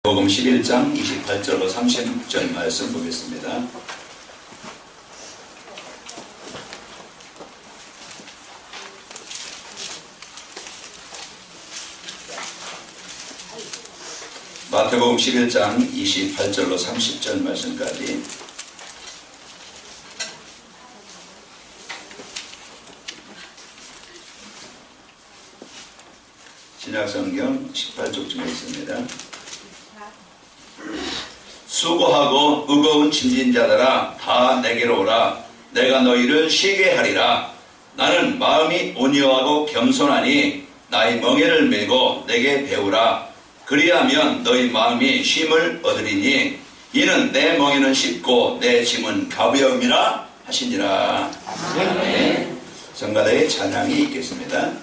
복음 11장 28절로 30절 말씀 보겠습니다. 마태복음 11장 28절로 30절 말씀까지 신약성경 18쪽쯤에 있습니다. 수고하고 의거운 짐진 자들아 다 내게로 오라. 내가 너희를 쉬게 하리라. 나는 마음이 온유하고 겸손하니 나의 멍에를 메고 내게 배우라. 그리하면 너희 마음이 쉼을 얻으리니 이는 내 멍에는 쉽고 내 짐은 가벼움이라 하시니라. 아멘. 성가대의 찬양이 있겠습니다.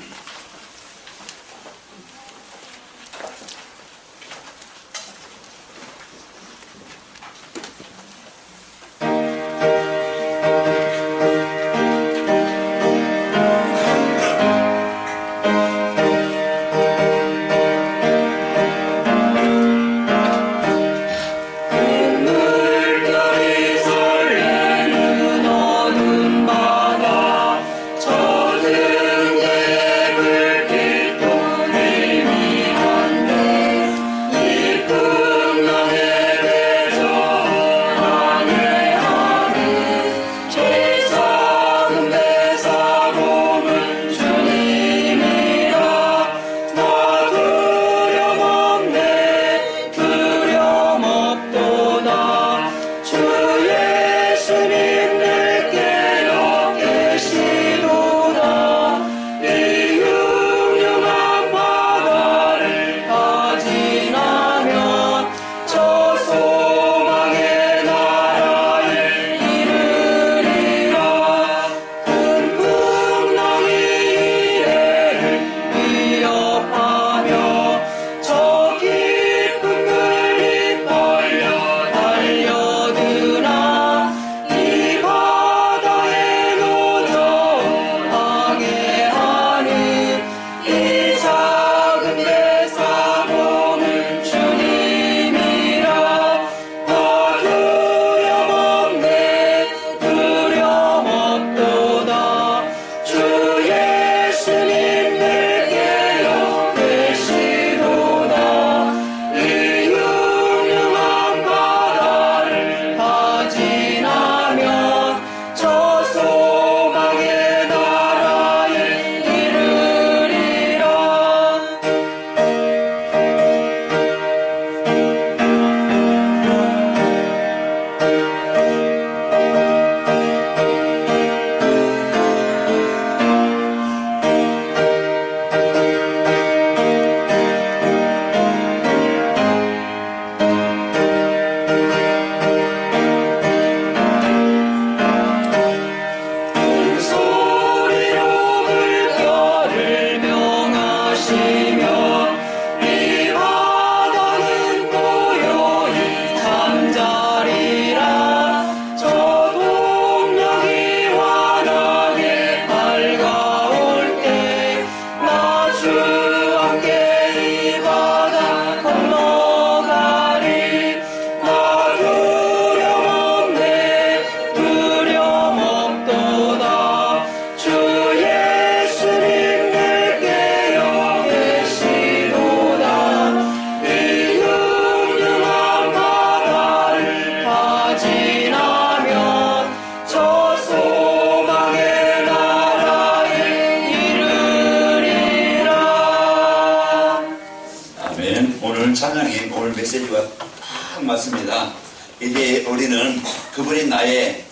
찬양이 오늘 메시지와 딱 맞습니다. 이제 우리는 그분이 나의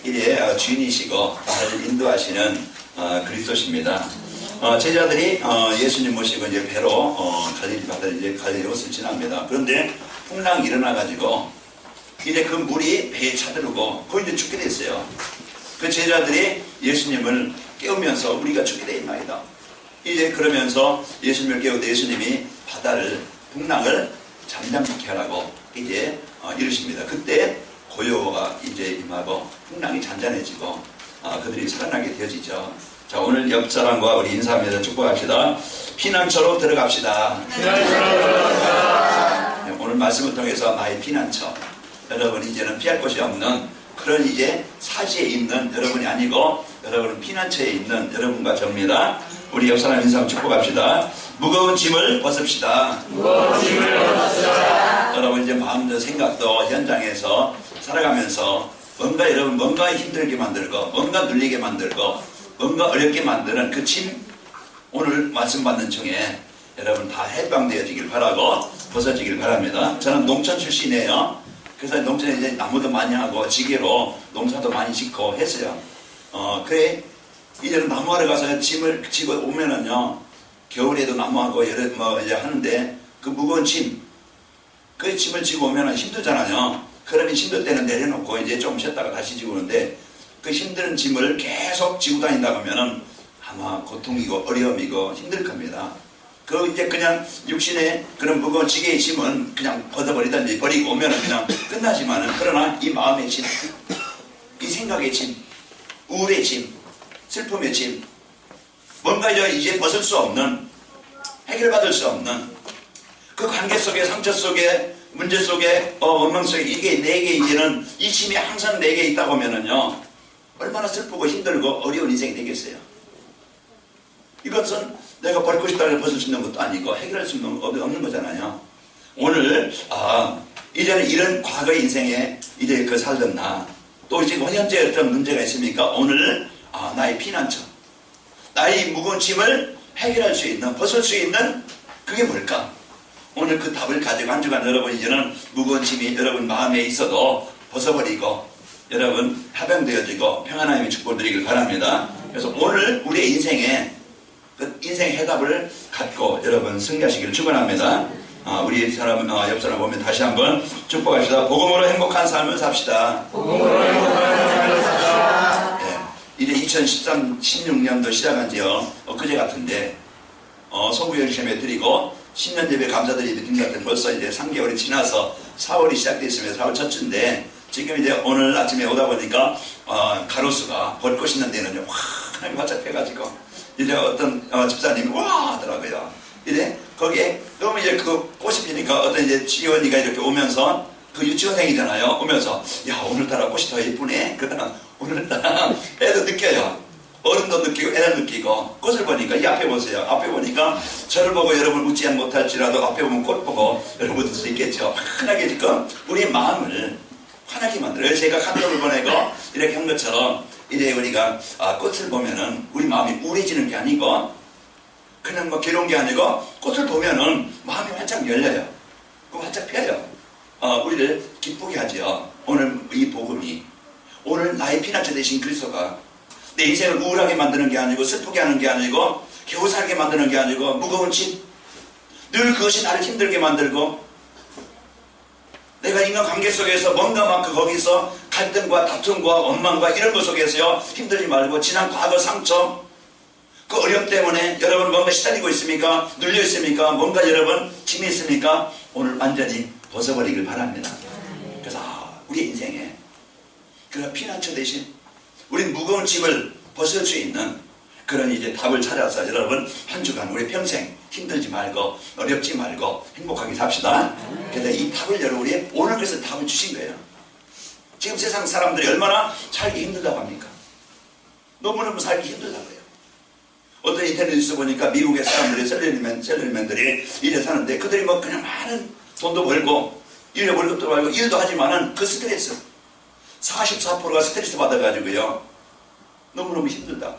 주인이시고 나를 인도하시는 그리스도십니다. 제자들이 예수님 모시고 이제 배로 갈릴리 바다를 이제 갈릴리로 지납니다. 그런데 풍랑이 일어나가지고 이제 그 물이 배에 차들고 거의 이제 죽게 됐어요. 그 제자들이 예수님을 깨우면서 우리가 죽게 돼 있나이다. 이제 그러면서 예수님을 깨우되 예수님이 풍랑을 잠잠케 하라고 이제 이르십니다. 그때 고요가 이제 임하고 풍랑이 잔잔해지고 그들이 살아나게 되어지죠. 자, 오늘 옆 사람과 우리 인사합니다. 축복합시다. 피난처로 들어갑시다. 피난처로 들어갑시다. 네, 오늘 오늘 말씀을 통해서 나의 피난처, 여러분 이제는 피할 곳이 없는 그런 이제 사지에 있는 여러분이 아니고 여러분은 피난처에 있는 여러분과 접니다. 우리 옆 사람 인사 축복합시다. 무거운 짐을 벗읍시다. 무거운 짐을 벗읍시다. 여러분 이제 마음도 생각도 현장에서 살아가면서 뭔가 여러분 뭔가 힘들게 만들고 뭔가 눌리게 만들고 뭔가 어렵게 만드는 그 짐 오늘 말씀 받는 중에 여러분 다 해방되어지길 바라고 벗어지길 바랍니다. 저는 농촌 출신이에요. 그래서 농촌에 이제 나무도 많이 하고 지게로 농사도 많이 짓고 했어요. 그래 이제는 나무하러 가서 짐을 지고 오면은요 겨울에도 나무하고 여름 뭐 이제 하는데 그 무거운 짐 그 짐을 지고 오면은 힘들잖아요. 그러면 힘들 때는 내려놓고 이제 좀 쉬었다가 다시 지고 오는데 그 힘든 짐을 계속 지고 다닌다 하면은 아마 고통이고 어려움이고 힘들 겁니다. 그 이제 그냥 육신의 그런 무거운 지게의 짐은 그냥 벗어버리든지 버리고 오면은 그냥 끝나지만은 그러나 이 마음의 짐, 이 생각의 짐, 우울의 짐, 슬픔의 짐, 뭔가 이제 벗을 수 없는 해결받을 수 없는 그 관계 속에 상처 속에 문제 속에 원망 속에 이게 내게 이제는 이 짐이 항상 내게 있다고 하면은요 얼마나 슬프고 힘들고 어려운 인생이 되겠어요. 이것은 내가 버리고 싶다고 벗을 수 있는 것도 아니고 해결할 수 있는 없는 거잖아요. 오늘 이제는 이런 과거 인생에 이제 그 살던 나 또 이제 현재 어떤 문제가 있습니까? 오늘 나의 피난처 나의 무거운 짐을 해결할 수 있는 벗을 수 있는 그게 뭘까? 오늘 그 답을 가지고 한 주간 여러분 이제는 무거운 짐이 여러분 마음에 있어도 벗어버리고 여러분 해방되어지고 평안함의 축복을 드리길 바랍니다. 그래서 오늘 우리의 인생에 그 인생의 해답을 갖고 여러분 승리하시기를 축원합니다. 우리 사람 옆 사람 보면 다시 한번 축복합시다. 복음으로 행복한 삶을 삽시다. 복음으로 행복한 삶을 삽시다. 이제 2016년도 시작한 지요 엊그제 같은데 소부 열심히 드리고 10년 예배 감사드리는 것 같은 벌써 이제 3개월이 지나서 4월이 시작됐으면 4월 첫 주인데 지금 이제 오늘 아침에 오다 보니까 가로수가 벚꽃 있는 데는 환하게 활짝 펴가지고 이제 어떤 집사님이 와 하더라고요. 이제 거기에 너무 이제 그 꽃이 피니까 어떤 이제 지원이가 이렇게 오면서 그 유치원생이잖아요. 오면서 야 오늘따라 꽃이 더 예쁘네. 그러다가 오늘따라 애도 느껴요. 어른도 느끼고 애도 느끼고 꽃을 보니까 이 앞에 보세요. 앞에 보니까 저를 보고 여러분 웃지 못할지라도 앞에 보면 꽃 보고 여러분 웃을 수 있겠죠. 환하게 지금 우리 마음을 환하게 만들어요. 제가 카톡을 보내고 이렇게 한 것처럼 이제 우리가 꽃을 보면은 우리 마음이 우울해지는 게 아니고 그냥 뭐 괴로운 게 아니고 꽃을 보면은 마음이 활짝 열려요. 그럼 활짝 펴요. 우리를 기쁘게 하죠. 오늘 이 복음이 오늘 나의 피난처 되신 그리스도가 내 인생을 우울하게 만드는 게 아니고 슬프게 하는 게 아니고 겨우살게 만드는 게 아니고 무거운 짐 늘 그것이 나를 힘들게 만들고 내가 인간관계 속에서 뭔가 막 거기서 갈등과 다툼과 원망과 이런 것 속에서요 힘들지 말고 지난 과거 상처 그 어려움 때문에 여러분 뭔가 시달리고 있습니까? 눌려 있습니까? 뭔가 여러분 짐이 있습니까? 오늘 완전히 벗어버리길 바랍니다. 그래서 우리 인생에 그런 피난처 대신 우리 무거운 짐을 벗을 수 있는 그런 이제 답을 찾아서 여러분 한 주간 우리 평생 힘들지 말고 어렵지 말고 행복하게 삽시다. 그래서 이 답을 여러분이 오늘 그래서 답을 주신 거예요. 지금 세상 사람들이 얼마나 살기 힘들다고 합니까? 너무너무 살기 힘들다고 해요. 어떤 인터넷 뉴스 보니까 미국의 사람들이 셀러리맨들이 일에 사는데 그들이 뭐 그냥 많은 돈도 벌고 일에 월급도 벌고 일도 하지만은 그 스트레스 44%가 스트레스 받아가지고요 너무너무 힘들다.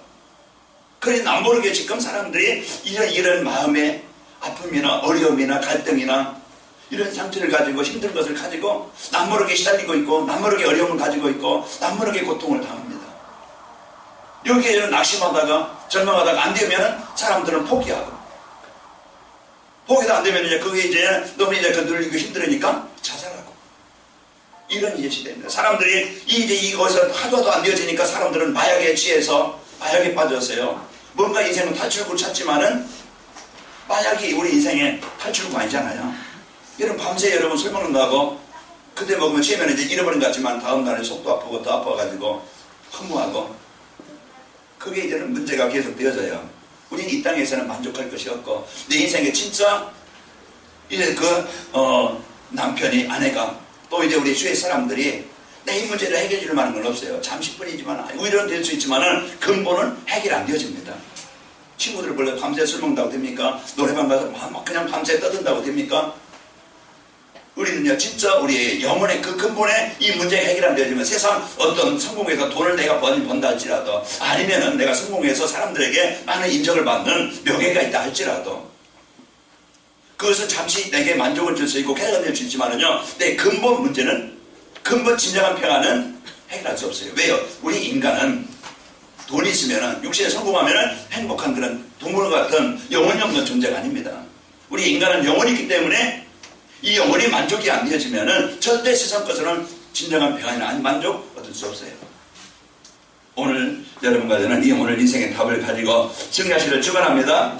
그러니 남 모르게 지금 사람들이 이런 마음의 아픔이나 어려움이나 갈등이나 이런 상처를 가지고 힘든 것을 가지고 남 모르게 시달리고 있고 남 모르게 어려움을 가지고 있고 남 모르게 고통을 당합니다. 여기에 낙심하다가 절망하다가 안 되면 사람들은 포기하고 포기도 안 되면 이제 그게 이제 너무 이제 눌리고 힘들으니까 자살하고 이런 이제 시대입니다. 사람들이 이제 이것을 하도도 안 되어지니까 사람들은 마약에 취해서 마약에 빠졌어요. 뭔가 인생은 탈출구를 찾지만은 마약이 우리 인생의 탈출구가 아니잖아요. 여러분 밤새 여러분 술 먹는다고 그때 먹으면 취하면 이제 잃어버린 것 같지만 다음 날에 속도 아프고 더 아파가지고 허무하고 그게 이제는 문제가 계속 되어져요. 우리는 이 땅에서는 만족할 것이 없고 내 인생에 진짜 이제 남편이, 아내가, 또 이제 우리 주위 사람들이 내 이 문제를 해결해 줄 만한 건 없어요. 잠시뿐이지만, 위로는 될 수 있지만은 근본은 해결 안 되어집니다. 친구들 원래 밤새 술 먹는다고 됩니까? 노래방 가서 막 그냥 밤새 떠든다고 됩니까? 우리는요, 진짜 우리의 영혼의 그 근본에 이 문제가 해결 안 되어지면 세상 어떤 성공해서 돈을 내가 번다 할지라도, 아니면은 내가 성공해서 사람들에게 많은 인정을 받는 명예가 있다 할지라도, 그것은 잠시 내게 만족을 줄 수 있고 쾌락을 낼 수 있지만은요, 내 근본 문제는, 근본 진정한 평안은 해결할 수 없어요. 왜요? 우리 인간은 돈이 있으면은, 육신에 성공하면은 행복한 그런 동물 같은 영혼이 없는 존재가 아닙니다. 우리 인간은 영혼이 있기 때문에 이 영혼이 만족이 안 되어지면은 절대 세상 것으로는 진정한 평안이나 만족 얻을 수 없어요. 오늘 여러분과 저는 이 오늘 인생의 답을 가지고 증가시를 축원합니다.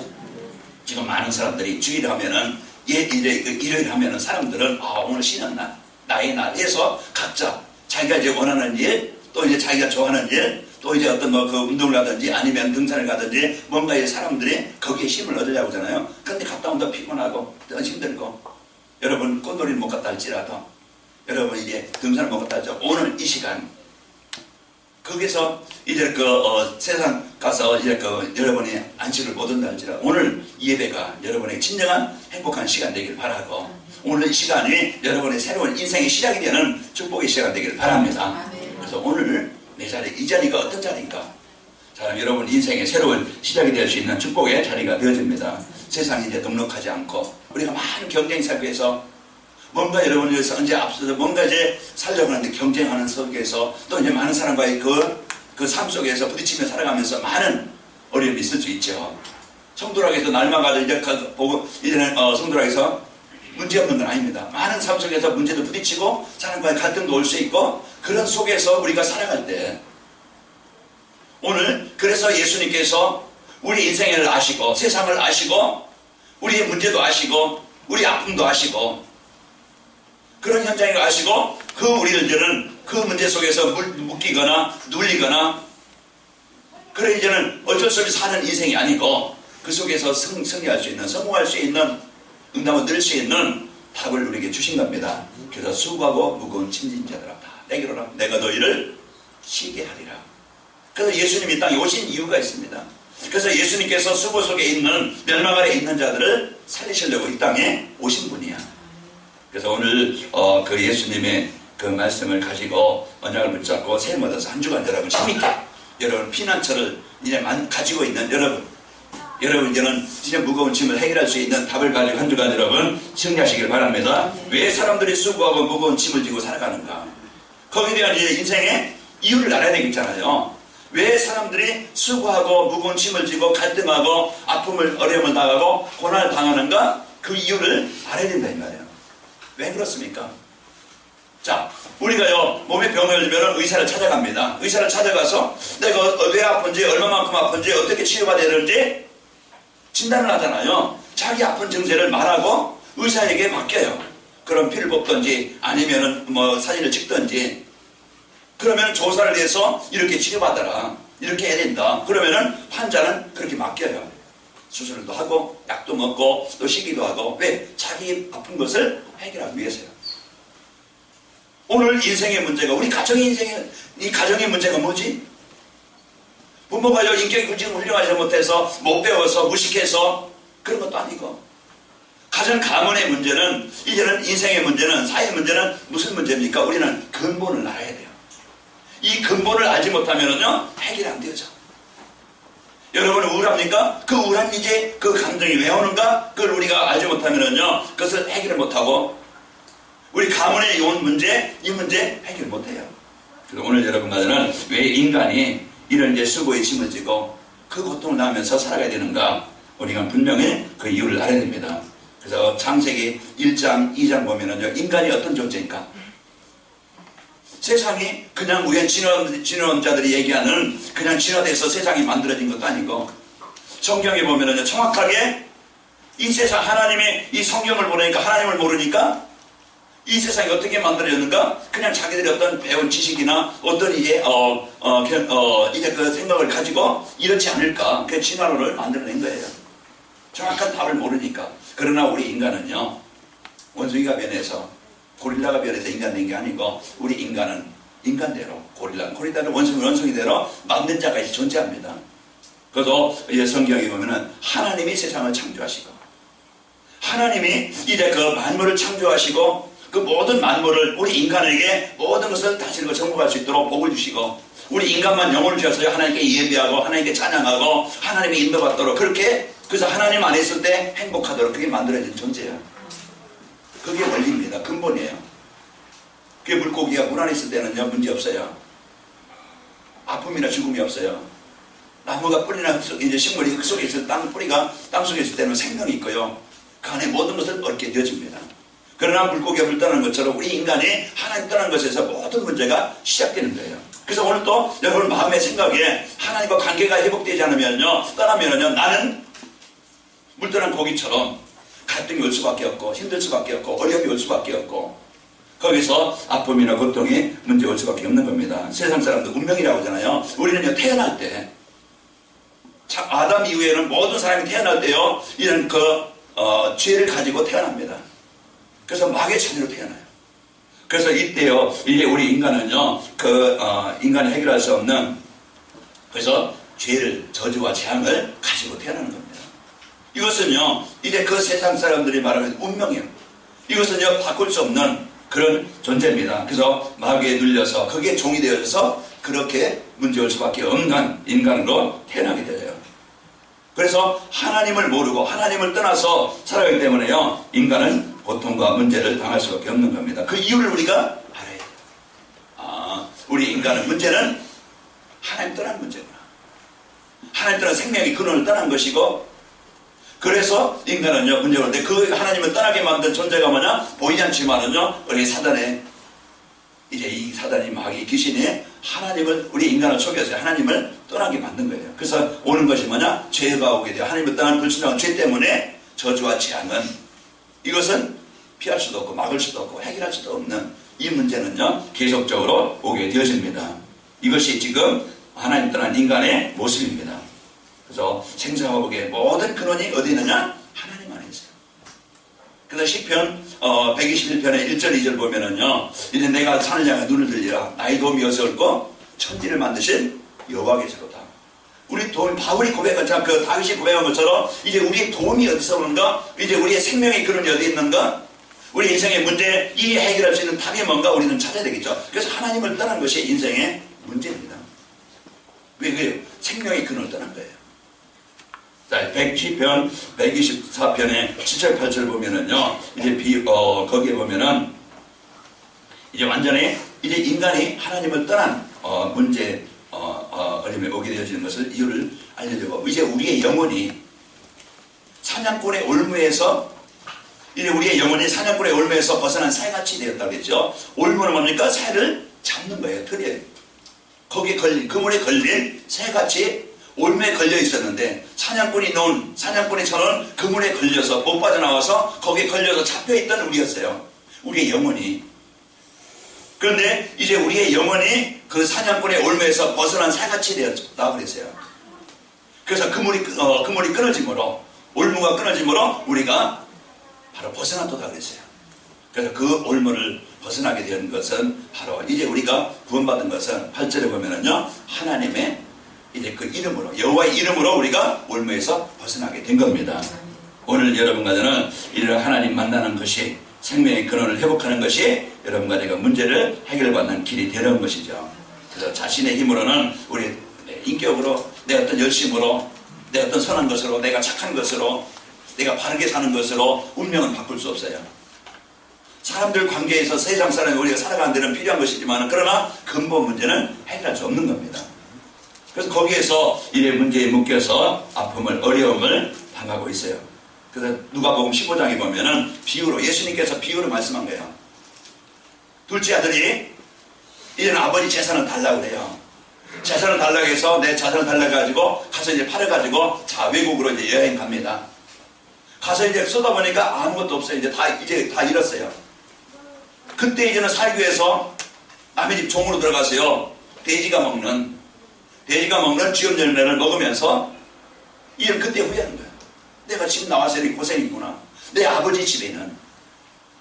지금 많은 사람들이 주일을 하면은, 일요일 하면은 사람들은 오늘 쉬는 날, 나의 날 해서 각자 자기가 이제 원하는 일, 또 이제 자기가 좋아하는 일, 또 이제 어떤 그 운동을 하든지 아니면 등산을 가든지 뭔가 이 사람들이 거기에 힘을 얻으려고 하잖아요. 근데 갔다 온다 피곤하고 또 힘들고, 여러분 꽃놀이를 못 갔다 할지라도, 여러분 이제 등산을 못 갔다 할지라도 오늘 이 시간 거기서 이제 세상 가서 이제 여러분이 안식을 못 한다 할지라도 오늘 이 예배가 여러분의 진정한 행복한 시간 되기를 바라고, 오늘 이 시간이 여러분의 새로운 인생의 시작이 되는 축복의 시간 되기를 바랍니다. 그래서 오늘 내 자리, 이 자리가 어떤 자리인가? 자, 여러분 인생의 새로운 시작이 될 수 있는 축복의 자리가 되어집니다. 세상에 이제 넉넉하지 않고 우리가 많은 경쟁 속에서 뭔가 여러분들에서 이제 앞서서 뭔가 이제 살려고 하는데 경쟁하는 속에서 또 이제 많은 사람과의 그 삶 속에서 부딪히며 살아가면서 많은 어려움이 있을 수 있죠. 성도락에서 날마다 이제 보고 이제는 성도락에서 문제 없는 건 아닙니다. 많은 삶 속에서 문제도 부딪히고 사람과의 갈등도 올 수 있고, 그런 속에서 우리가 살아갈 때 오늘 그래서 예수님께서 우리 인생을 아시고 세상을 아시고 우리의 문제도 아시고 우리 아픔도 아시고 그런 현장을 아시고 그 우리들은 그 문제 속에서 묶이거나 눌리거나 그래 이제는 어쩔 수 없이 사는 인생이 아니고 그 속에서 승리할 수 있는, 성공할 수 있는, 응답을 늘 수 있는 답을 우리에게 주신 겁니다. 그래서 수고하고 무거운 짐진 자들아 다 내게로 오라, 내가 너희를 쉬게 하리라. 그래서 예수님이 이 땅에 오신 이유가 있습니다. 그래서 예수님께서 수고 속에 있는, 멸망 아래 있는 자들을 살리시려고 이 땅에 오신 분이야. 그래서 오늘 그 예수님의 그 말씀을 가지고 언약을 붙잡고 새해 맞아서 한 주간 여러분 재밌게, 여러분 피난처를 이제 가지고 있는 여러분 이제는 진짜 무거운 짐을 해결할 수 있는 답을 가지고 한 주간 여러분 승리하시길 바랍니다. 왜 사람들이 수고하고 무거운 짐을 지고 살아가는가? 거기에 대한 이제 인생의 이유를 알아야 되겠잖아요. 왜 사람들이 수고하고 무거운 짐을 지고 갈등하고 아픔을, 어려움을 당하고 고난을 당하는가? 그 이유를 알아야 된다 이 말이에요. 왜 그렇습니까? 자, 우리가요 몸에 병을 들면 의사를 찾아갑니다. 의사를 찾아가서 내가 왜 아픈지, 얼마만큼 아픈지, 어떻게 치료가 되는지 진단을 하잖아요. 자기 아픈 증세를 말하고 의사에게 맡겨요. 그럼 피를 뽑든지 아니면은 뭐 사진을 찍든지, 그러면 조사를 해서 이렇게 치료받아라, 이렇게 해야 된다. 그러면은 환자는 그렇게 맡겨요. 수술도 하고 약도 먹고 또 쉬기도 하고. 왜? 자기 아픈 것을 해결하기 위해서요. 오늘 인생의 문제가, 우리 가정의 이 가정의 문제가 뭐지? 부모가요 인격이 굳이 훌륭하지 못해서 못 배워서 무식해서 그런 것도 아니고, 가정 가문의 문제는, 이제는 인생의 문제는, 사회 문제는 무슨 문제입니까? 우리는 근본을 알아야 돼요. 이 근본을 알지 못하면은요 해결 안 되죠. 여러분은 우울합니까? 그 우울한 이제 그 감정이 왜 오는가? 그걸 우리가 알지 못하면은요 그것을 해결을 못하고 우리 가문에 온 문제, 이 문제 해결 못해요. 그래서 오늘 여러분과 저는 왜 인간이 이런 이제 수고의 짐을 지고 그 고통을 당하면서 살아가야 되는가? 우리가 분명히 그 이유를 알아야 됩니다. 그래서 창세기 1장, 2장 보면은요 인간이 어떤 존재인가? 세상이 그냥 우연 진화론자들이 얘기하는 그냥 진화돼서 세상이 만들어진 것도 아니고, 성경에 보면은 정확하게 이 세상, 하나님의 이 성경을 보내니까 하나님을 모르니까 이 세상이 어떻게 만들어졌는가? 그냥 자기들이 어떤 배운 지식이나 어떤 이제 이제 그 생각을 가지고 이렇지 않을까? 그 진화론을 만들어낸 거예요. 정확한 답을 모르니까. 그러나 우리 인간은요 원숭이가 변해서 고릴라가 변해서 인간 된 게 아니고 우리 인간은 인간대로 고릴라는 원숭이대로 만든 자가 존재합니다. 그래서 이제 성경에 보면은 하나님이 세상을 창조하시고 하나님이 이제 그 만물을 창조하시고 그 모든 만물을 우리 인간에게 모든 것을 다스리고 정복할 수 있도록 복을 주시고 우리 인간만 영혼을 주셔서 하나님께 예배하고 하나님께 찬양하고 하나님의 인도받도록 그렇게 그래서 하나님 안에 있을 때 행복하도록 그게 만들어진 존재예요. 그게 원리입니다. 근본이에요. 그게 물고기가 물 안에 있을 때는요 문제 없어요. 아픔이나 죽음이 없어요. 나무가 뿌리나 이제 식물이 흙 속에 있을 뿌리가 땅 속에 있을 때는 생명이 있고요. 그 안에 모든 것을 얻게 되어집니다. 그러나 물고기가 물 떠나는 것처럼 우리 인간이 하나님 떠나는 것에서 모든 문제가 시작되는 거예요. 그래서 오늘 또 여러분 마음의 생각에 하나님과 관계가 회복되지 않으면요 떠나면은요 나는 물 떠난 고기처럼 갈등이 올 수밖에 없고 힘들 수밖에 없고 어려움이 올 수밖에 없고 거기서 아픔이나 고통이 문제 올 수밖에 없는 겁니다. 세상 사람들 운명이라고 하잖아요. 우리는요 태어날 때 아담 이후에는 모든 사람이 태어날 때요 이런 죄를 가지고 태어납니다. 그래서 마귀의 자녀로 태어나요. 그래서 이때요 이제 우리 인간은요 인간이 해결할 수 없는 그래서 죄를 저주와 재앙을 가지고 태어나는 겁니다. 이것은요 이제 그 세상 사람들이 말하는 운명이에요. 이것은요 바꿀 수 없는 그런 존재입니다. 그래서 마귀에 눌려서 그게 종이 되어져서 그렇게 문제올 수밖에 없는 인간으로 태어나게 돼요. 그래서 하나님을 모르고 하나님을 떠나서 살아가기 때문에요 인간은 고통과 문제를 당할 수밖에 없는 겁니다. 그 이유를 우리가 알아야 돼요. 우리 인간의 문제는 하나님 떠난 문제구나. 하나님 떠난 생명의 근원을 떠난 것이고 그래서 인간은요 문제가 오는데 그 하나님을 떠나게 만든 존재가 뭐냐? 보이지 않지만은요 우리 사단의 이제 이 사단이 마귀 귀신이 하나님을 우리 인간을 속여서 하나님을 떠나게 만든 거예요. 그래서 오는 것이 뭐냐? 죄가 오게 돼요. 하나님을 떠난 불순종한 죄 때문에 저주와 재앙은 이것은 피할 수도 없고 막을 수도 없고 해결할 수도 없는 이 문제는요 계속적으로 오게 되어집니다. 이것이 지금 하나님 떠난 인간의 모습입니다. 그래서 생사화복의 모든 근원이 어디 있느냐? 하나님 안에 있어요. 그래서 시편 121편의 1절 2절 보면은요 이제 내가 산을 향해 눈을 들리라 나의 도움이 어디서 올고 천지를 만드신 여호와께서로다. 우리 도움 바울이 고백한 그 다윗이 고백한 것처럼 이제 우리의 도움이 어디서 오는가? 이제 우리의 생명의 근원이 어디 있는가? 우리 인생의 문제 이 해결할 수 있는 답이 뭔가 우리는 찾아야 되겠죠. 그래서 하나님을 떠난 것이 인생의 문제입니다. 왜 그래요? 생명의 근원을 떠난 거예요. 자, 110편, 124편의 7절, 8절 보면은요, 이제 거기에 보면은, 이제 완전히, 이제 인간이 하나님을 떠난, 어림에 오게 되어지는 것을 이유를 알려주고, 이제 우리의 영혼이 사냥꾼의 올무에서, 이제 우리의 영혼이 사냥꾼의 올무에서 벗어난 새같이 되었다고 했죠. 올무는 뭡니까? 새를 잡는 거예요, 틀에. 거기에 걸린, 그물에 걸린 새같이 올무에 걸려 있었는데 사냥꾼이 저는 그물에 걸려서 못 빠져나와서 거기에 걸려서 잡혀있던 우리였어요. 우리의 영혼이. 그런데 이제 우리의 영혼이 그 사냥꾼의 올무에서 벗어난 새같이 되었다고 그랬어요. 그래서 그물이 끊어짐으로 올무가 끊어짐으로 우리가 바로 벗어났다고 그랬어요. 그래서 그 올무를 벗어나게 된 것은 바로 이제 우리가 구원받은 것은 8절에 보면은요 하나님의 이제 그 이름으로 여호와의 이름으로 우리가 올무에서 벗어나게 된 겁니다. 오늘 여러분과 저는 이런 하나님 만나는 것이 생명의 근원을 회복하는 것이 여러분과 제가 문제를 해결받는 길이 되는 것이죠. 그래서 자신의 힘으로는 우리 인격으로 내 어떤 열심으로 내 어떤 선한 것으로 내가 착한 것으로 내가 바르게 사는 것으로 운명은 바꿀 수 없어요. 사람들 관계에서 세상 사람이 우리가 살아가는 데는 필요한 것이지만 그러나 근본 문제는 해결할 수 없는 겁니다. 그래서 거기에서 이래 문제에 묶여서 아픔을 어려움을 당하고 있어요. 그래서 누가복음 15장에 보면은 비유로 예수님께서 비유로 말씀한 거예요. 둘째 아들이 이제는 아버지 재산을 달라고 그래요. 재산을 달라고 해서 내 재산을 달라고 가지고 가서 이제 팔아가지고 자 외국으로 이제 여행 갑니다. 가서 이제 쏟아 보니까 아무것도 없어요. 이제 다 잃었어요. 그때 이제는 살기 위해서 남의 집 종으로 들어가서요. 돼지가 먹는 쥐염 열매를 먹으면서 이를 그때 후회하는 거예요. 내가 집 나와서 이렇게 고생이구나. 내 아버지 집에는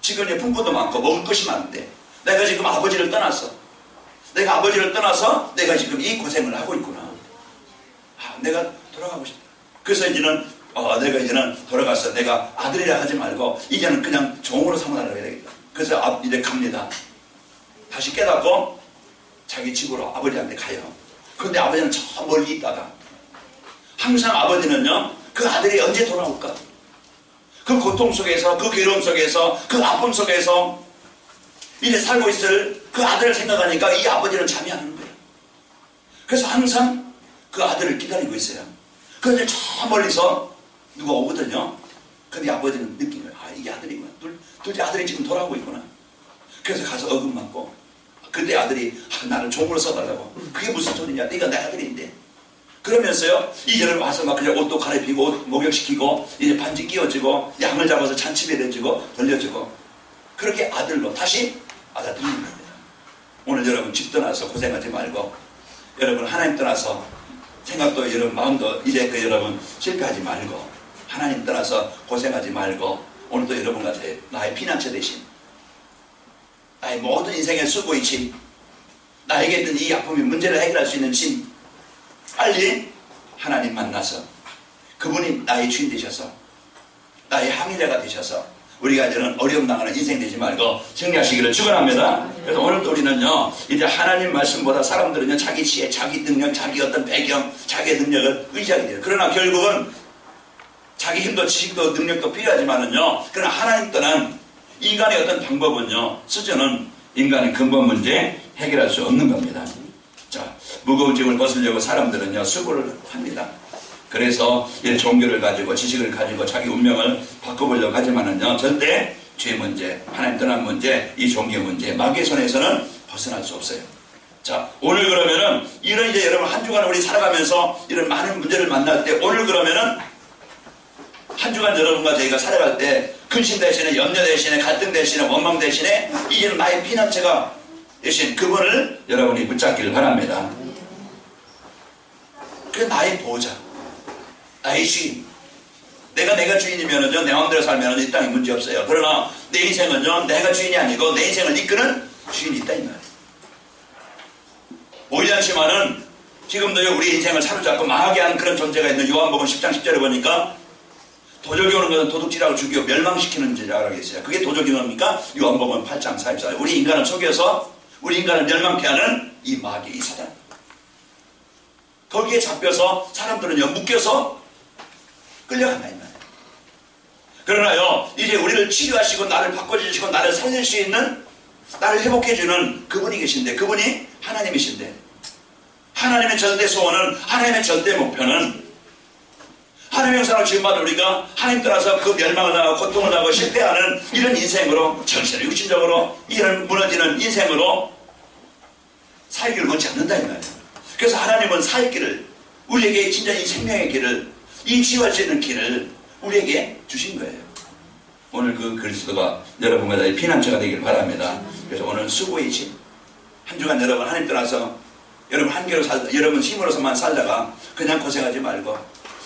지금 이제 품고도 많고 먹을 것이 많은데 내가 지금 아버지를 떠났어. 내가 아버지를 떠나서 내가 지금 이 고생을 하고 있구나. 내가 돌아가고 싶다. 그래서 이제는 내가 이제는 돌아가서 내가 아들이라 하지 말고 이제는 그냥 종으로 삼아달라고 해야 되겠다. 그래서 이제 갑니다. 다시 깨닫고 자기 집으로 아버지한테 가요. 그런데 아버지는 저 멀리 있다가 항상 아버지는요, 그 아들이 언제 돌아올까? 그 고통 속에서, 그 괴로움 속에서, 그 아픔 속에서 이제 살고 있을 그 아들을 생각하니까 이 아버지는 잠이 안 오는 거예요. 그래서 항상 그 아들을 기다리고 있어요. 그런데 저 멀리서 누가 오거든요. 근데 아버지는 느낀 거예요. 이게 아들이구나. 둘째 아들이 지금 돌아오고 있구나. 그래서 가서 어긋맞고 그때 아들이 나를 종으로 써달라고. 그게 무슨 소리냐. 네가 내 아들인데. 그러면서요, 이제는 와서 막 그냥 옷도 갈아입히고 옷 목욕시키고 이제 반지 끼워주고 양을 잡아서 잔치배 내주고 돌려주고 그렇게 아들로 다시 받아들이는 겁니다. 오늘 여러분 집 떠나서 고생하지 말고 여러분 하나님 떠나서 생각도 여러분 마음도 이제 여러분 실패하지 말고 하나님 떠나서 고생하지 말고 오늘도 여러분 같아 나의 피난처 대신 나의 모든 인생의 수고의 짐 나에게 있던 이 아픔의 문제를 해결할 수 있는 짐 빨리 하나님 만나서 그분이 나의 주인 되셔서 나의 항해자가 되셔서 우리가 이제는 어려움 당하는 인생 되지 말고 승리하시기를 축원합니다. 그래서 오늘도 우리는요 이제 하나님 말씀보다 사람들은요 자기 지혜, 자기 능력, 자기 어떤 배경, 자기의 능력을 의지하게 돼요. 그러나 결국은 자기 힘도 지식도 능력도 필요하지만은요 그러나 하나님 떠난 인간의 어떤 방법은요 수준은 인간의 근본 문제 해결할 수 없는 겁니다. 자, 무거운 짐을 벗으려고 사람들은요 수고를 합니다. 그래서 이 종교를 가지고 지식을 가지고 자기 운명을 바꿔보려고 하지만은요 절대 죄 문제, 하나님 떠난 문제, 이 종교 문제, 마귀의 손에서는 벗어날 수 없어요. 자, 오늘 그러면은 이런 이제 여러분 한 주간 우리 살아가면서 이런 많은 문제를 만날 때 오늘 그러면은 한 주간 여러분과 저희가 살아갈 때 근심 대신에 염려 대신에 갈등 대신에 원망 대신에 이제는 나의 피난처가 대신 그분을 여러분이 붙잡기를 바랍니다. 그 나의 보호자, 나의 주인. 내가 주인이면은요, 내 마음대로 살면은 이 땅에 문제 없어요. 그러나 내 인생은요, 내가 주인이 아니고 내 인생을 이끄는 주인이 있다 이 말이에요. 보이지 않지만은 지금도 우리 인생을 사로잡고 망하게 하는 그런 존재가 있는 요한복음 10장 10절에 보니까 도적이 오는 것은 도둑질하고 죽이고 멸망시키는 죄라고 했어요. 그게 도적이 뭡니까? 요한복음 8장 44절. 우리 인간을 속여서 우리 인간을 멸망케 하는 이 마귀, 이 사단. 거기에 잡혀서 사람들은요 묶여서 끌려간다 이 말이에요. 그러나요 이제 우리를 치료하시고 나를 바꿔주시고 나를 살릴 수 있는 나를 회복해주는 그분이 계신데 그분이 하나님이신데 하나님의 절대 소원은 하나님의 절대 목표는 하나님의 형상을 지음받은 우리가 하나님 따라서 그 멸망을 하고 고통을 하고 실패하는 이런 인생으로 정신을 육신적으로 이런 무너지는 인생으로 살기를 원치 않는다 이 말이에요. 그래서 하나님은 살 길을 우리에게 진짜 이 생명의 길을 이 치유할 수 있는 길을 우리에게 주신 거예요. 오늘 그 그리스도가 여러분과 나의 피난처가 되길 바랍니다. 그래서 오늘 수고의 짐 한 주간 여러분 하나님 떠나서 여러분 한계로 살다 여러분 힘으로서만 살다가 그냥 고생하지 말고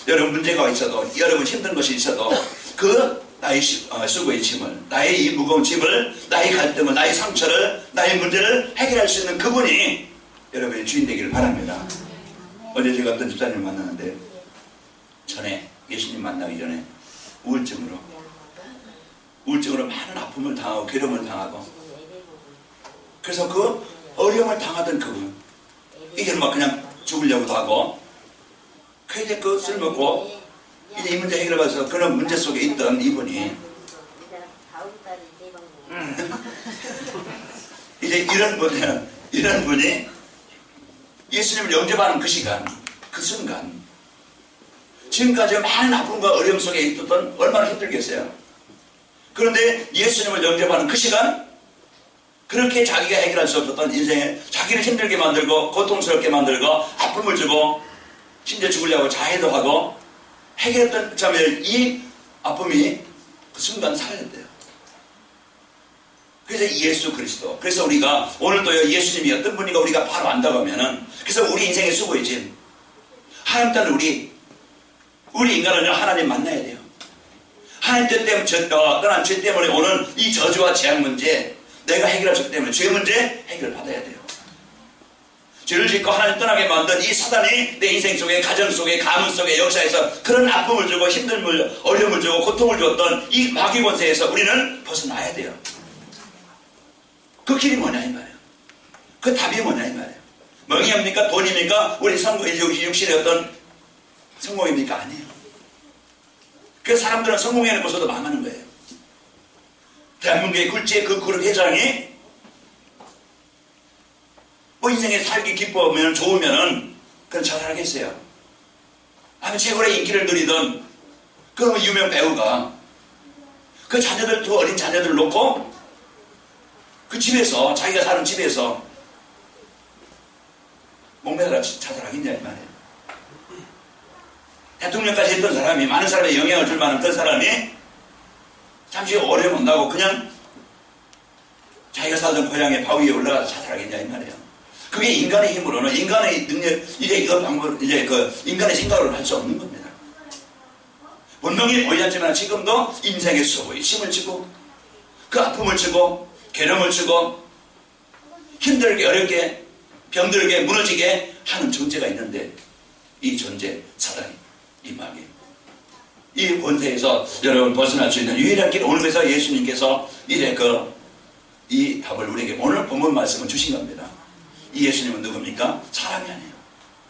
여러분 문제가 있어도 여러분 힘든 것이 있어도 그 나의 수고의 짐을 나의 이 무거운 짐을 나의 갈등을 나의 상처를 나의 문제를 해결할 수 있는 그분이 여러분의 주인 되기를 바랍니다. 어제 제가 어떤 집사님을 만났는데 전에 예수님 만나기 전에 우울증으로 많은 아픔을 당하고 괴로움을 당하고 그래서 그 어려움을 당하던 그분 이게 막 그냥 죽으려고도 하고 그 이제 그 술 먹고 이제 이 문제 해결해서 그런 문제 속에 있던 이분이 이제 이런 분이 예수님을 영접하는 그 시간 그 순간 지금까지 많은 아픔과 어려움 속에 있었던 얼마나 힘들겠어요. 그런데 예수님을 영접하는 그 시간 그렇게 자기가 해결할 수 없었던 인생에 자기를 힘들게 만들고 고통스럽게 만들고 아픔을 주고 심지어 죽으려고 자해도 하고 해결했던 자면 이 아픔이 그 순간 사라졌대요. 그래서 예수 그리스도. 그래서 우리가 오늘도 예수님이 어떤 분인가 우리가 바로 안다고 하면은 그래서 우리 인생의 수고의 짐 하나님 따른 우리 인간은요 하나님 만나야 돼요. 하나님 뜻 때문에 떠난 죄 때문에 오는 이 저주와 재앙 문제, 내가 해결할 수 없기 때문에 죄 문제 해결받아야 돼요. 죄를 짓고 하나님 떠나게 만든 이 사단이 내 인생 속에, 가정 속에, 가문 속에, 역사에서 그런 아픔을 주고 힘듦을, 어려움을 주고 고통을 주었던 이 마귀 권세에서 우리는 벗어나야 돼요. 그 길이 뭐냐 이 말이에요. 그 답이 뭐냐 이 말이에요. 명예입니까? 돈입니까? 우리 육신의 어떤 성공입니까? 아니에요. 그 사람들은 성공해놓고서도 망하는 거예요. 대한민국의 굴지의 그 그룹 회장이 뭐 인생에 살기 기뻐하면 좋으면은 그건 잘하겠어요. 아니면 최고의 인기를 누리던 그런 유명 배우가 그 자녀들, 두 어린 자녀들을 놓고 그 집에서, 자기가 사는 집에서 목매달아 자살하겠냐 이 말이에요. 대통령까지 했던 사람이, 많은 사람에 영향을 줄 만한 그 사람이 잠시 오래 못나고 그냥 자기가 살던 고향의 바위에 올라가서 자살하겠냐 이 말이에요. 그게 인간의 힘으로는, 인간의 능력, 이제 이거 방법, 이제 그 인간의 생각으로는 할 수 없는 겁니다. 분명히 보이지만 지금도 인생의 수고에 힘을 주고 그 아픔을 주고 괴로움을 주고 힘들게 어렵게 병들게 무너지게 하는 존재가 있는데, 이 존재 사단이, 이 마귀, 이 권세에서 여러분 벗어날 수 있는 유일한 길, 오늘 그래서 예수님께서 이래 이 답을 우리에게 오늘 본문 말씀을 주신 겁니다. 이 예수님은 누굽니까? 사람이 아니에요.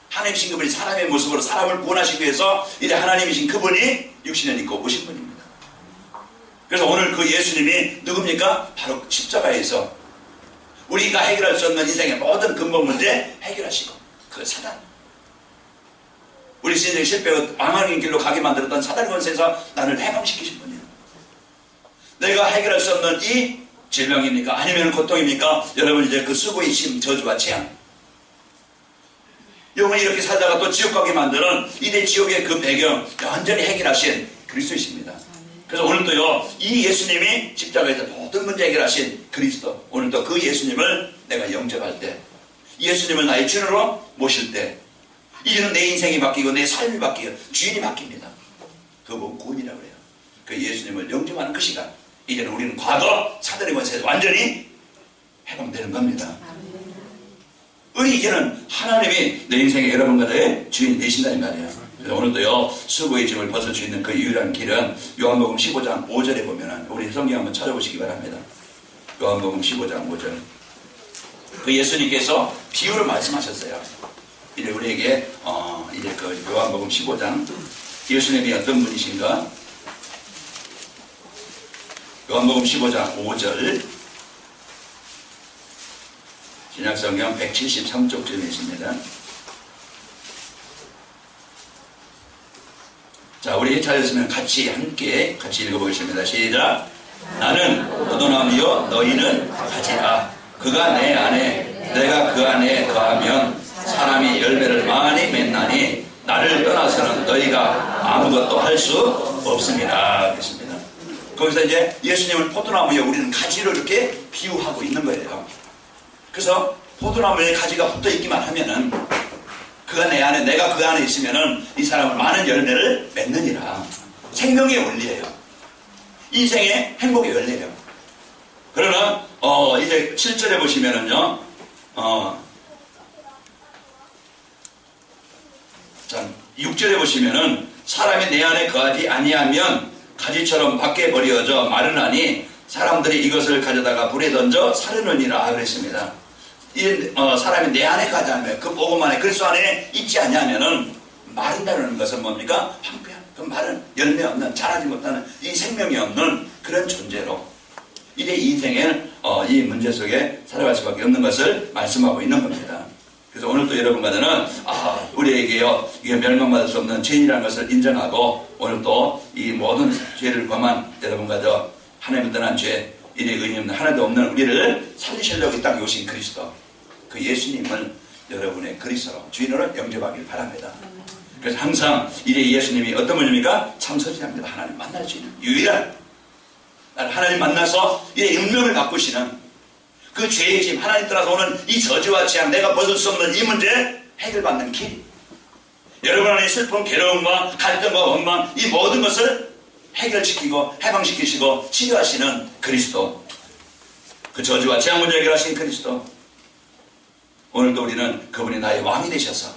하나님이신 그분이 사람의 모습으로 사람을 구원하시기 위해서 이래 하나님이신 그분이 육신을 입고 오신 분입니다. 그래서 오늘 그 예수님이 누굽니까? 바로 십자가에서 우리가 해결할 수 없는 인생의 모든 근본 문제 해결하시고, 그 사단, 우리 인생 실패와 망하는 길로 가게 만들었던 사단 권세에서 나를 해방시키신 분이에요. 내가 해결할 수 없는 이 질병입니까? 아니면 고통입니까? 여러분 이제 그 수고의 심, 저주와 재앙, 영원히 이렇게 살다가 또 지옥 가게 만드는 이대 지옥의 그 배경 완전히 해결하신 그리스도이십니다. 그래서 오늘도요, 이 예수님이 십자가에서 모든 문제 해결하신 그리스도, 오늘도 그 예수님을 내가 영접할 때, 예수님을 나의 주인으로 모실 때, 이제는 내 인생이 바뀌고 내 삶이 바뀌고 주인이 바뀝니다. 그거 구원이라고 해요. 그 예수님을 영접하는 그 시간, 이제는 우리는 과거 사단의 권세에서 완전히 해방되는 겁니다. 우리 이제는 하나님이 내 인생의 여러분과의 주인이 되신다는 말이에요. 그래서 오늘도요, 수고의 짐을 벗을 수 있는 그 유일한 길은 요한복음 15장 5절에 보면, 우리 성경 한번 찾아보시기 바랍니다. 요한복음 15장 5절. 그 예수님께서 비유를 말씀하셨어요. 이제 우리에게 이제 그 요한복음 15장, 예수님이 어떤 분이신가? 요한복음 15장 5절, 신약성경 173쪽쯤에 있습니다. 자, 우리 찾았으면 함께 같이 읽어보겠습니다. 시작. 나는 포도나무요 너희는 가지라. 그가 내 안에 내가 그 안에 거하면 사람이 열매를 많이 맺나니 나를 떠나서는 너희가 아무것도 할 수 없습니다. 그랬습니다. 거기서 이제 예수님을 포도나무에 우리는 가지로 이렇게 비유하고 있는 거예요. 그래서 포도나무에 가지가 붙어 있기만 하면은, 그가 내 안에 내가 그 안에 있으면은 이 사람은 많은 열매를 맺느니라. 생명의 원리예요. 인생의 행복의 원리예요. 그러나 이제 7절에 보시면은요, 자 6절에 보시면은 사람이 내 안에 거하지 아니하면 가지처럼 밖에 버려져 마르나니 사람들이 이것을 가져다가 불에 던져 사르느니라 그랬습니다. 사람이 내 안에 가지 않으면, 그 복음 안에, 그리스도 안에 있지 않냐면은 마른다는 것은 뭡니까? 황폐한, 그 마른, 열매 없는, 자라지 못하는, 이 생명이 없는 그런 존재로 이제 인생의 이 문제 속에 살아갈 수밖에 없는 것을 말씀하고 있는 겁니다. 그래서 오늘도 여러분과는 우리에게요, 이게 멸망받을 수 없는 죄인이라는 것을 인정하고, 오늘도 이 모든 죄를 범한 여러분과도 하나님을 떠난 죄, 이래 의미 없는 하나도 없는 우리를 살리시려고 이 땅에 오신 그리스도, 그 예수님을 여러분의 그리스도로 주인으로 영접하길 바랍니다. 그래서 항상 이제 예수님이 어떤 분입니까? 참선지자입니다. 하나님 만날 수 있는 유일한, 하나님 만나서 이제 운명을 바꾸시는 그 죄의 짐, 하나님 떠나서 오는 이 저주와 재앙, 내가 벗을 수 없는 이 문제 해결받는 길, 여러분 안에 슬픔, 괴로움과 갈등과 원망, 이 모든 것을 해결시키고 해방시키시고 치료하시는 그리스도, 그 저주와 재앙 문제 해결하신 그리스도, 오늘도 우리는 그분이 나의 왕이 되셔서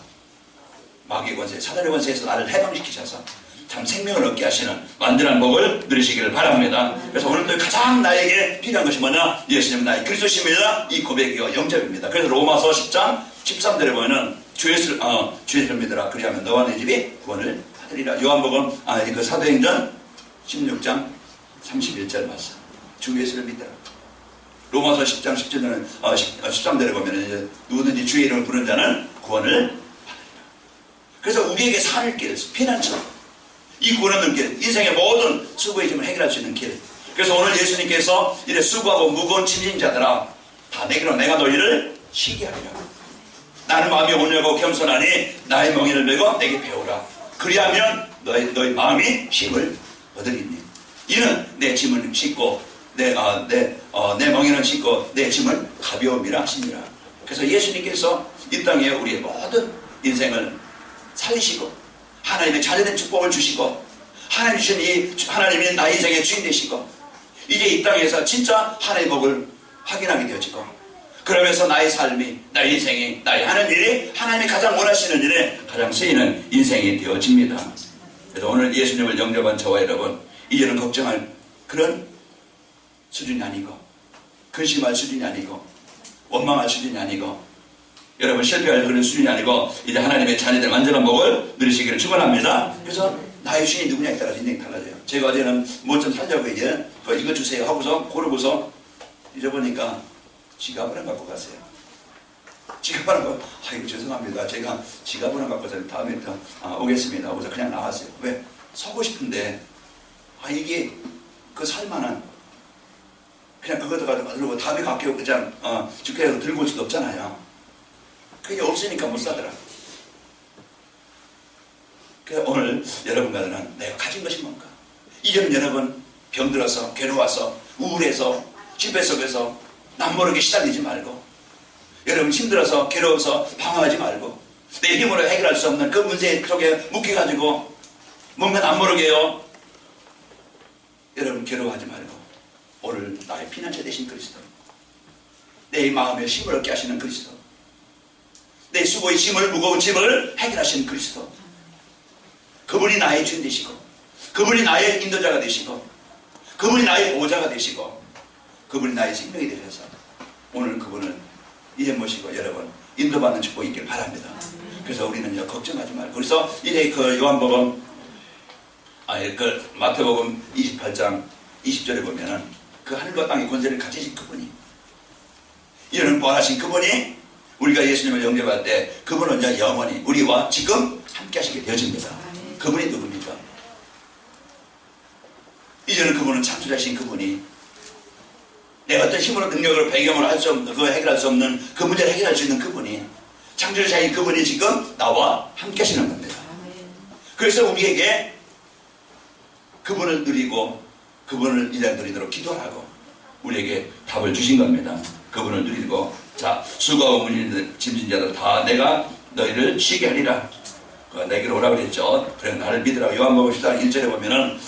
마귀의 권세, 사단의 권세에서 나를 해방시키셔서 참 생명을 얻게 하시는 완전한 복을 누리시기를 바랍니다. 그래서 오늘도 가장 나에게 필요한 것이 뭐냐? 예수님은 나의 그리스도십니다. 이 고백이요 영접입니다. 그래서 로마서 10장 13절에 보면은 주 예수를 믿으라. 그리하면 너와 내 집이 구원을 받으리라. 요한복음 그 사도행전 16장 31절 말씀. 주 예수를 믿으라. 로마서 10장 17절은 13절에 보면 이제 누구든지 주의 이름을 부르는 자는 구원을 받으리라. 그래서 우리에게 살 길, 피난처, 이 구원을 길, 인생의 모든 수고의 짐을 해결할 수 있는 길. 그래서 오늘 예수님께서 이래 수고하고 무거운 짐진 자들아 다 내게로 내가 너희를 쉬게 하리라. 나는 마음이 온유하고 겸손하니 나의 멍에를 메고 내게 배우라. 그리하면 너희 마음이 힘을 얻으리니 이는 내 짐을 싣고 내 멍에는 싣고 내 짐을 가벼움이라 하시니라. 그래서 예수님께서 이 땅에 우리의 모든 인생을 살리시고 하나님의 자녀된 축복을 주시고 하나님이 나의 인생의 주인 되시고 이제 이 땅에서 진짜 하나님의 복을 확인하게 되어지고 그러면서 나의 삶이, 나의 인생이, 나의 하는 일이 하나님이 가장 원하시는 일에 가장 쓰이는 인생이 되어집니다. 그래서 오늘 예수님을 영접한 저와 여러분, 이제는 걱정할 그런 수준이 아니고 근심할 수준이 아니고 원망할 수준이 아니고 여러분 실패할 그런 수준이 아니고 이제 하나님의 자녀들 완전한 복을 누리시기를 축원합니다. 그래서 나의 주인이 누구냐에 따라서 인생이 달라져요. 제가 어제는 뭐 좀 살려고 이제 이거 주세요 하고서 고르고서 잊어보니까 지갑을 안 갖고 갔어요. 지갑을 안 갖고, 아이고 죄송합니다. 제가 지갑을 안 갖고 가서 다음에 오겠습니다 하고서 그냥 나왔어요. 왜? 서고 싶은데 이게 그 살만한 그냥 그것도 가지고 다음에 갈게요 그냥 주께서 들고 올 수도 없잖아요. 그게 없으니까 못 사더라. 그래서 오늘 여러분과는 내가 가진 것이 뭔가? 이제는 여러분 병들어서 괴로워서 우울해서 집회 속에서 남모르게 시달리지 말고 여러분 힘들어서 괴로워서 방황하지 말고 내 힘으로 해결할 수 없는 그 문제 속에 묶여가지고 뭔가 남모르게요. 여러분 괴로워하지 말고 오늘 나의 피난처 되신 그리스도, 내 마음에 힘을 얻게 하시는 그리스도, 내 수고의 짐을 무거운 짐을 해결하시는 그리스도, 그분이 나의 주인 되시고 그분이 나의 인도자가 되시고 그분이 나의 보호자가 되시고 그분이 나의 생명이 되셔서 오늘 그분을 이제 모시고 여러분 인도받는 축복이 있길 바랍니다. 그래서 우리는 걱정하지 말고 그래서 이제 그 요한복음 그 마태복음 28장 20절에 보면은 그 하늘과 땅의 권세를 가지신 그분이 이는 부활하신 그분이 우리가 예수님을 영접할 때 그분은 영원히 우리와 지금 함께 하시게 되어집니다. 그분이 누굽니까? 이제는 그분은 창조자신 그분이 내 어떤 힘으로 능력으로 배경으로 할 수 없는 그거 해결할 수 없는 그 문제를 해결할 수 있는 그분이 창조자인 그분이 지금 나와 함께 하시는 겁니다. 그래서 우리에게 그분을 누리고 그분을 이제 누리도록 기도하고 우리에게 답을 주신 겁니다. 그분을 누리고 자 수고하고 무거운 짐진 자들 다 내가 너희를 쉬게 하리라. 내게로 오라고 그랬죠. 그래 나를 믿으라고 요한복음 14장 1절에 보면은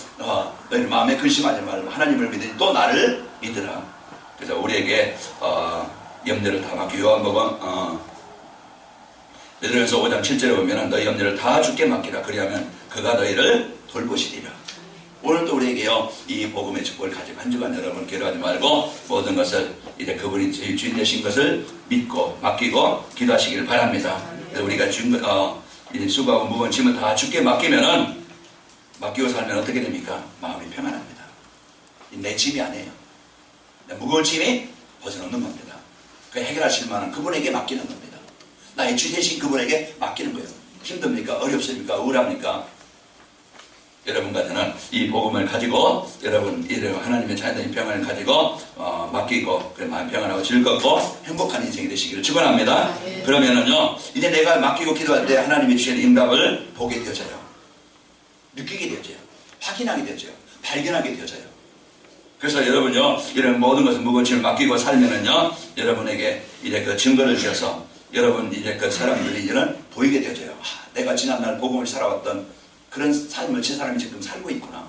너희는 마음에 근심하지 말고 하나님을 믿으니 또 나를 믿으라. 그래서 우리에게 염려를 다 맡기고 요한복음 베드로전서 5장 7절에 보면은 너희 염려를 다 주께 맡기라. 그리하면 그가 너희를 돌보시리라. 오늘도 우리에게요 이 복음의 축복을 가지고 한 주간 여러분 괴로워하지 말고 모든 것을 이제 그분이 저희 주인 되신 것을 믿고 맡기고 기도하시기를 바랍니다. 우리가 이제 수고하고 무거운 짐을 다 주께 맡기면은 맡기고 살면 어떻게 됩니까? 마음이 평안합니다. 내 짐이 아니에요. 내 무거운 짐이 벗어놓는 겁니다. 그 해결하실 만한 그분에게 맡기는 겁니다. 나의 주 되신 그분에게 맡기는 거예요. 힘듭니까? 어렵습니까? 우울합니까? 여러분과 저는 이 복음을 가지고 여러분 하나님의 자녀된 평안을 가지고 맡기고 마음 평안하고 즐겁고 행복한 인생이 되시기를 축원합니다. 그러면은요 이제 내가 맡기고 기도할 때 하나님이 주시는 응답을 보게 되어져요. 느끼게 되어져요. 확인하게 되어져요. 발견하게 되어져요. 그래서 여러분요 이런 모든 것을 무거운 짐을 맡기고 살면은요 여러분에게 이제 그 증거를 주셔서 여러분 이제 그 사람들이 이제는 보이게 되어져요. 내가 지난날 복음을 살아왔던 그런 삶을 제 사람이 지금 살고 있구나.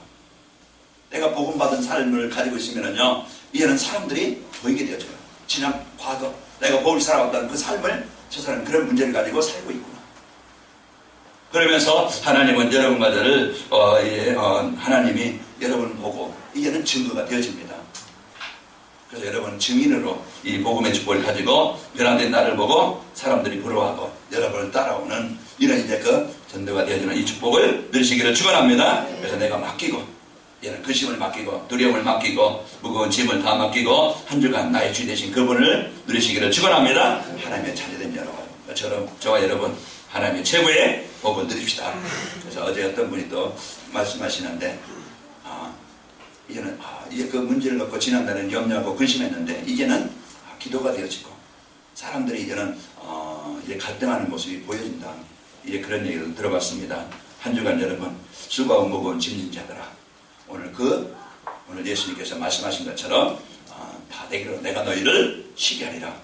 내가 복음받은 삶을 가지고 있으면요, 이제는 사람들이 보이게 되어져요. 지난 과거 내가 복을 살아왔다는 그 삶을 저 사람은 그런 문제를 가지고 살고 있구나. 그러면서 하나님은 여러분과 저를 하나님이 여러분을 보고 이제는 증거가 되어집니다. 그래서 여러분 증인으로 이 복음의 축복을 가지고 변화된 나를 보고 사람들이 부러워하고 여러분을 따라오는 이런 이제 그 전도가 되어지는 이 축복을 누리시기를 축원합니다. 그래서 내가 맡기고 얘는 근심을 맡기고 두려움을 맡기고 무거운 짐을 다 맡기고 한 주간 나의 주 되신 그분을 누리시기를 축원합니다. 하나님의 자녀된 여러분, 저와 여러분 하나님의 최고의 복을 누립시다. 그래서 어제 어떤 분이 또 말씀하시는데 이제는 이제 그 문제를 갖고 지난달에는 염려하고 근심했는데 이제는 기도가 되어지고 사람들이 이제는 이제 갈등하는 모습이 보여진다. 이제 그런 얘기를 들어봤습니다. 한 주간 여러분 수고하고 무거운 짐진 자들아, 오늘 예수님께서 말씀하신 것처럼 다 되기로 내가 너희를 쉬게 하리라.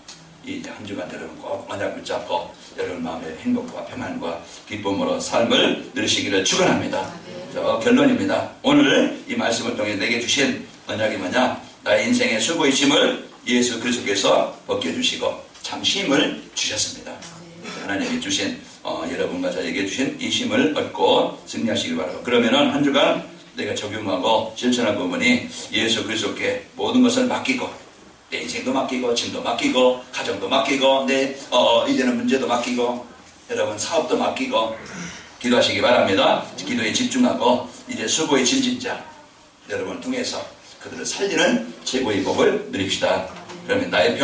이 한 주간 여러분 꼭 언약 붙잡고 여러분 마음의 행복과 평안과 기쁨으로 삶을 누리시기를 축원합니다. 결론입니다. 오늘 이 말씀을 통해 내게 주신 언약이 뭐냐? 나의 인생의 수고의 짐을 예수 그리스도께서 벗겨주시고 참 힘을 주셨습니다. 하나님이 주신 여러분과 저에게 주신 이 힘을 얻고 승리하시길 바라고, 그러면은 한 주간 내가 적용하고 실천한 부분이 예수 그리스도께 모든 것을 맡기고 내 인생도 맡기고 짐도 맡기고 가정도 맡기고 내 이제는 문제도 맡기고 여러분 사업도 맡기고 기도하시기 바랍니다. 기도에 집중하고 이제 수고의 짐진 자 여러분을 통해서 그들을 살리는 최고의 복을 누립시다. 그러면 나의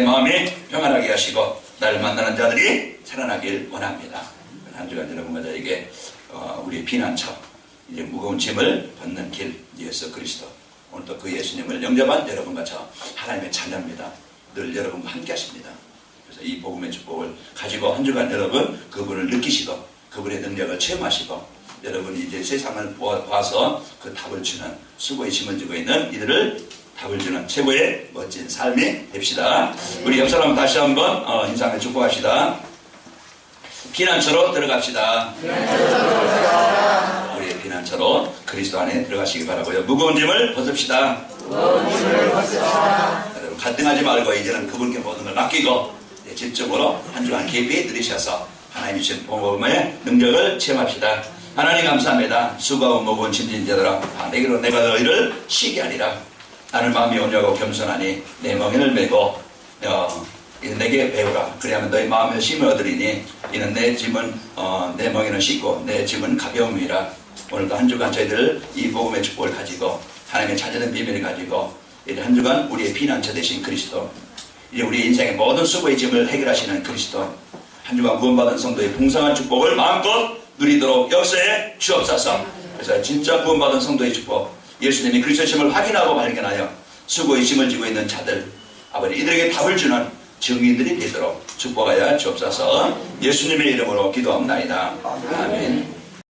마음이 평안하게 하시고 나를 만나는 자들이 살아나길 원합니다. 한 주간 여러분과 저에게 우리의 피난처, 이제 무거운 짐을 벗는 길 예수 그리스도, 오늘도 그 예수님을 영접한 여러분과 저 하나님의 자녀입니다. 늘 여러분과 함께 하십니다. 그래서 이 복음의 축복을 가지고 한 주간 여러분 그분을 느끼시고 그분의 능력을 체험하시고 여러분이 이제 세상을 봐서 그 답을 주는 수고의 짐을 지고 있는 이들을 답을 주는 최고의 멋진 삶이 됩시다. 우리 옆 사람 다시 한번 인상을 축복합시다. 피난처로 들어갑시다. 우리의 피난처로 그리스도 안에 들어가시기 바라고요. 무거운 짐을 벗읍시다. 여러분 갈등하지 말고 이제는 그분께 모든 걸 맡기고 집중으로 한 주간 깊이 들이셔서 하나님이 주신 복음의 능력을 체험합시다. 하나님 감사합니다. 수고하고 무거운 짐진 자들아, 내게로 내가 너희를 쉬게 하리라. 나는 마음이 온유하고 겸손하니 내 멍에를 메고 내게 배우라. 그리하면 너희 마음에 힘을 얻으리니 이는 내 짐은 내 멍에는 쉽고 내 짐은 가벼움이라. 오늘도 한 주간 저희들 이 복음의 축복을 가지고 하나님의 찾아낸 비밀을 가지고 이제 한 주간 우리의 피난처 되신 그리스도, 이제 우리 인생의 모든 수고의 짐을 해결하시는 그리스도, 한 주간 구원받은 성도의 풍성한 축복을 마음껏 누리도록 역사에 주옵소서. 그래서 진짜 구원받은 성도의 축복, 예수님이 그리스도의 힘을 확인하고 발견하여 수고의 짐을 지고 있는 자들, 아버지 이들에게 답을 주는 증인들이 되도록 축복하여 주옵소서. 예수님의 이름으로 기도합니다. 아멘.